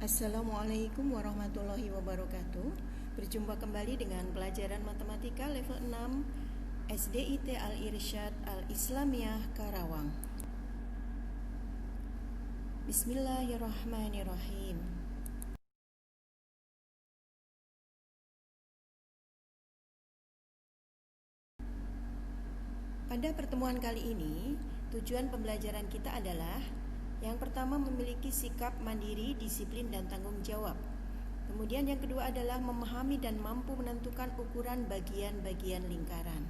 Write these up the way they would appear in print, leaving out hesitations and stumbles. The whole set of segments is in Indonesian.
Assalamualaikum warahmatullahi wabarakatuh. Berjumpa kembali dengan pelajaran matematika level 6 SDIT Al-Irsyad Al-Islamiyah Karawang. Bismillahirrahmanirrahim. Pada pertemuan kali ini, tujuan pembelajaran kita adalah yang pertama memiliki sikap mandiri, disiplin, dan tanggung jawab. Kemudian yang kedua adalah memahami dan mampu menentukan ukuran bagian-bagian lingkaran.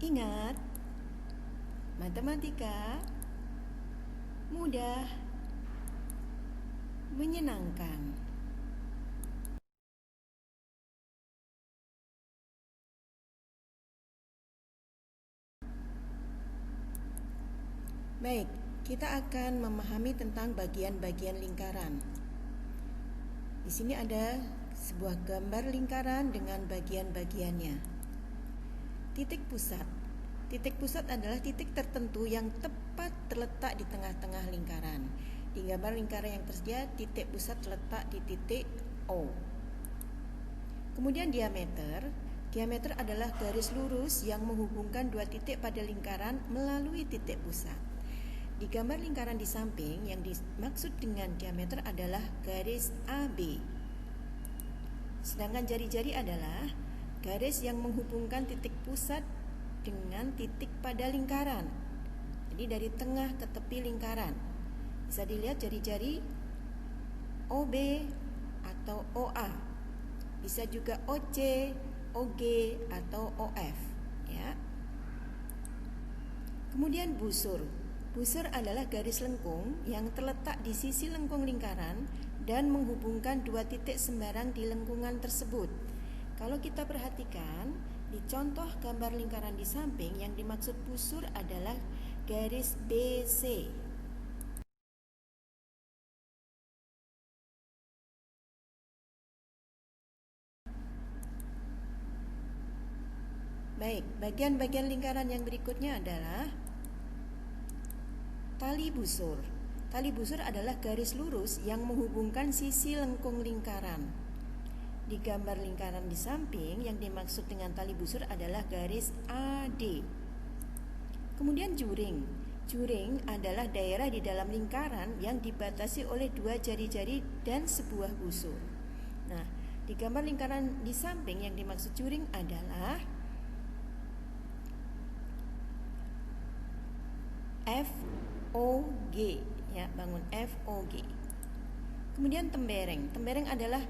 Ingat, matematika mudah, menyenangkan. Baik, kita akan memahami tentang bagian-bagian lingkaran. Di sini ada sebuah gambar lingkaran dengan bagian-bagiannya. Titik pusat. Titik pusat adalah titik tertentu yang tepat terletak di tengah-tengah lingkaran. Di gambar lingkaran yang tersedia, titik pusat terletak di titik O. Kemudian diameter. Diameter adalah garis lurus yang menghubungkan dua titik pada lingkaran melalui titik pusat. Di gambar lingkaran di samping, yang dimaksud dengan diameter adalah garis AB. Sedangkan jari-jari adalah garis yang menghubungkan titik pusat dengan titik pada lingkaran. Jadi dari tengah ke tepi lingkaran. Bisa dilihat jari-jari OB atau OA. Bisa juga OC, OG atau OF, ya. Kemudian busur. Busur adalah garis lengkung yang terletak di sisi lengkung lingkaran dan menghubungkan dua titik sembarang di lengkungan tersebut. Kalau kita perhatikan, di contoh gambar lingkaran di samping, yang dimaksud busur adalah garis BC. Baik, bagian-bagian lingkaran yang berikutnya adalah tali busur. Tali busur adalah garis lurus yang menghubungkan sisi lengkung lingkaran. Di gambar lingkaran di samping, yang dimaksud dengan tali busur adalah garis AD. Kemudian juring. Juring adalah daerah di dalam lingkaran yang dibatasi oleh dua jari-jari dan sebuah busur. Nah, di gambar lingkaran di samping, yang dimaksud juring adalah FOG, ya, bangun FOG. Kemudian tembereng. Tembereng adalah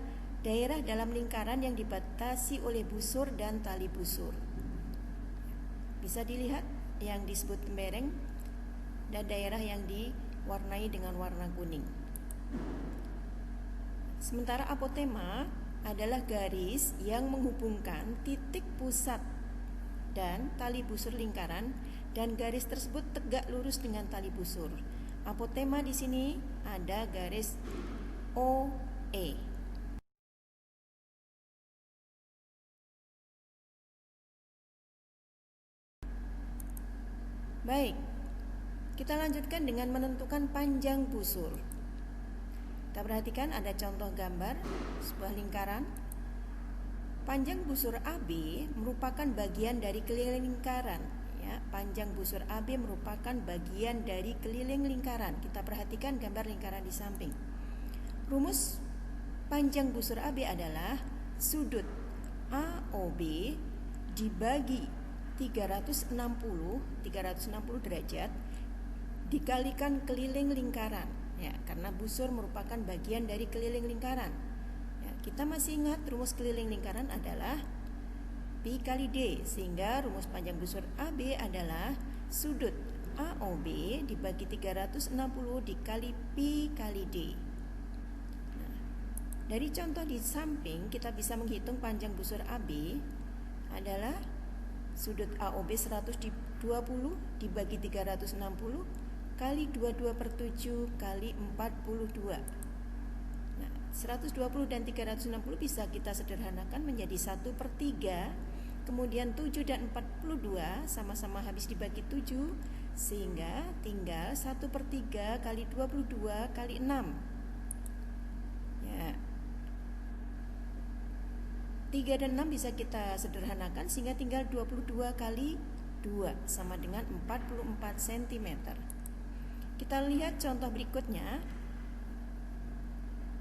daerah dalam lingkaran yang dibatasi oleh busur dan tali busur. Bisa dilihat yang disebut tembereng dan daerah yang diwarnai dengan warna kuning. Sementara apotema adalah garis yang menghubungkan titik pusat dan tali busur lingkaran, dan garis tersebut tegak lurus dengan tali busur. Apotema di sini ada garis OE. Baik, kita lanjutkan dengan menentukan panjang busur. Kita perhatikan ada contoh gambar sebuah lingkaran. Panjang busur AB merupakan bagian dari keliling lingkaran, ya. Panjang busur AB merupakan bagian dari keliling lingkaran. Kita perhatikan gambar lingkaran di samping. Rumus panjang busur AB adalah sudut AOB dibagi 360 derajat dikalikan keliling lingkaran, ya, karena busur merupakan bagian dari keliling lingkaran. Kita masih ingat rumus keliling lingkaran adalah Pi kali D, sehingga rumus panjang busur AB adalah sudut AOB dibagi 360 dikali Pi kali D. Nah, dari contoh di samping kita bisa menghitung panjang busur AB adalah sudut AOB 120 dibagi 360 kali 22/7 kali 42. 120 dan 360 bisa kita sederhanakan menjadi 1/3 kemudian 7 dan 42 sama-sama habis dibagi 7, sehingga tinggal 1/3 kali 22 kali 6. Ya. 3 dan 6 bisa kita sederhanakan sehingga tinggal 22 kali 2 sama dengan 44 cm. Kita lihat contoh berikutnya.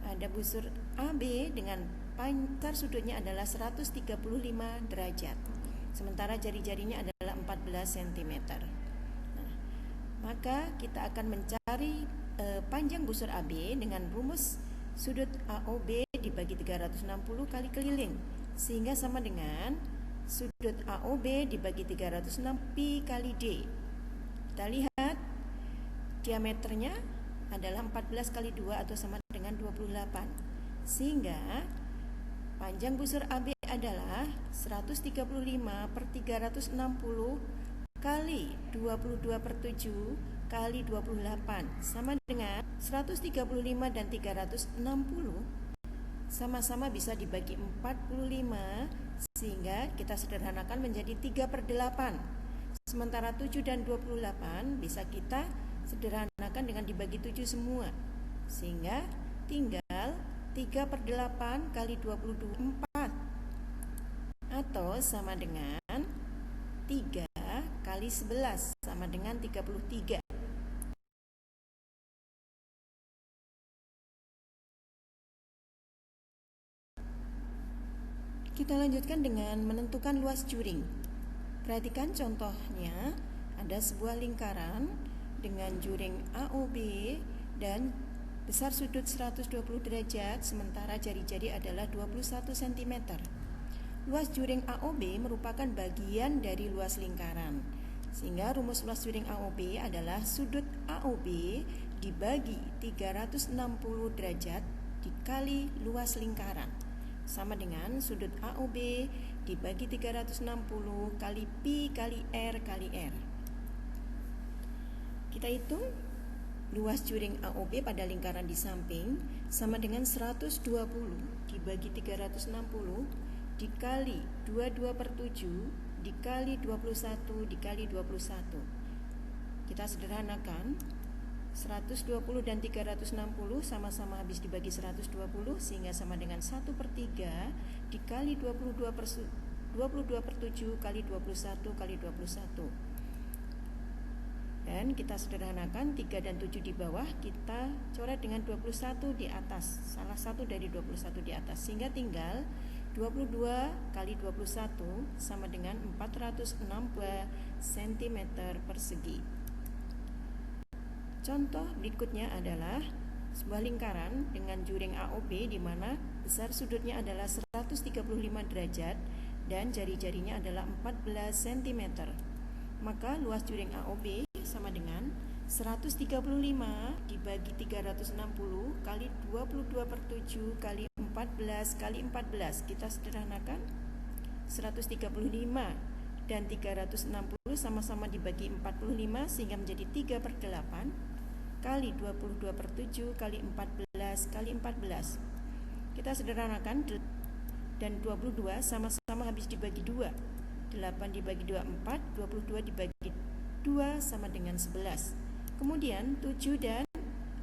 Ada busur AB dengan pancar sudutnya adalah 135 derajat. Sementara jari-jarinya adalah 14 cm. Nah, maka kita akan mencari panjang busur AB dengan rumus sudut AOB dibagi 360 kali keliling, sehingga sama dengan sudut AOB dibagi 306 pi kali D. Kita lihat diameternya adalah 14 kali 2 atau sama dengan 28, sehingga panjang busur AB adalah 135 per 360 kali 22/7 kali 28 sama dengan 135, dan 360 sama-sama bisa dibagi 45, sehingga kita sederhanakan menjadi 3/8. Sementara 7 dan 28 bisa kita sederhanakan dengan dibagi 7 semua, sehingga tinggal 3/8 kali 24 atau sama dengan 3 kali 11 sama dengan 33. Kita lanjutkan dengan menentukan luas juring. Perhatikan contohnya, ada sebuah lingkaran dengan juring AOB dan besar sudut 120 derajat, sementara jari-jari adalah 21 cm. Luas juring AOB merupakan bagian dari luas lingkaran, sehingga rumus luas juring AOB adalah sudut AOB dibagi 360 derajat dikali luas lingkaran, sama dengan sudut AOB dibagi 360 kali pi kali R kali R. Kita hitung luas juring AOB pada lingkaran di samping sama dengan 120 dibagi 360 dikali 22/7 dikali 21 dikali 21. Kita sederhanakan, 120 dan 360 sama-sama habis dibagi 120, sehingga sama dengan 1/3 dikali 22/7 kali 21 kali 21. Dan kita sederhanakan 3 dan 7 di bawah, kita coret dengan 21 di atas, salah satu dari 21 di atas, sehingga tinggal 22 kali 21 sama dengan 462 cm persegi. Contoh berikutnya adalah sebuah lingkaran dengan juring AOB di mana besar sudutnya adalah 135 derajat dan jari-jarinya //adalah 14 cm. Maka luas juring AOB sama dengan 135 dibagi 360 kali 22/7 kali 14 kali 14. Kita sederhanakan, 135 dan 360 sama-sama dibagi 45 sehingga menjadi 3/8 kali 22/7 kali 14 kali 14. Kita sederhanakan, dan 22 sama-sama habis dibagi 2. 8 dibagi 2 4, 22 dibagi 2 sama dengan 11. Kemudian 7 dan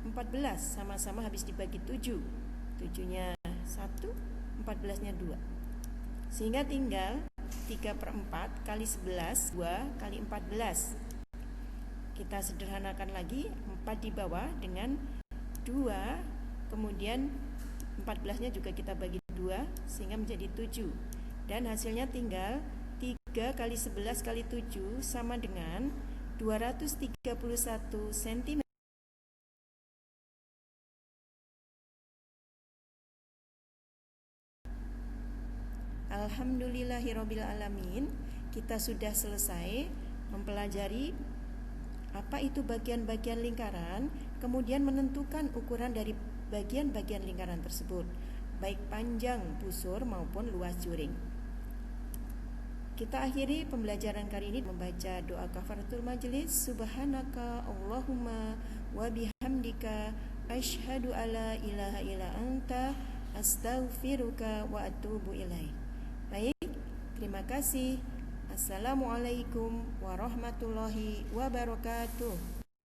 14 sama-sama habis dibagi 7. 7-nya 1, 14-nya 2. Sehingga tinggal 3/4 kali 11, 2 kali 14. Kita sederhanakan lagi, 4 di bawah dengan 2, kemudian 14-nya juga kita bagi 2 sehingga menjadi 7. Dan hasilnya tinggal 3 kali 11 kali 7 sama dengan 231 cm. Alhamdulillahirabbil alamin, kita sudah selesai mempelajari apa itu bagian-bagian lingkaran, kemudian menentukan ukuran dari bagian-bagian lingkaran tersebut, baik panjang busur maupun luas juring. Kita akhiri pembelajaran kali ini membaca doa kafaratul majelis. Subhanaka Allahumma wa bihamdika asyhadu alla ilaha illa anta astaghfiruka wa atubu ilaik. Baik, Terima kasih. Assalamualaikum warahmatullahi wabarakatuh.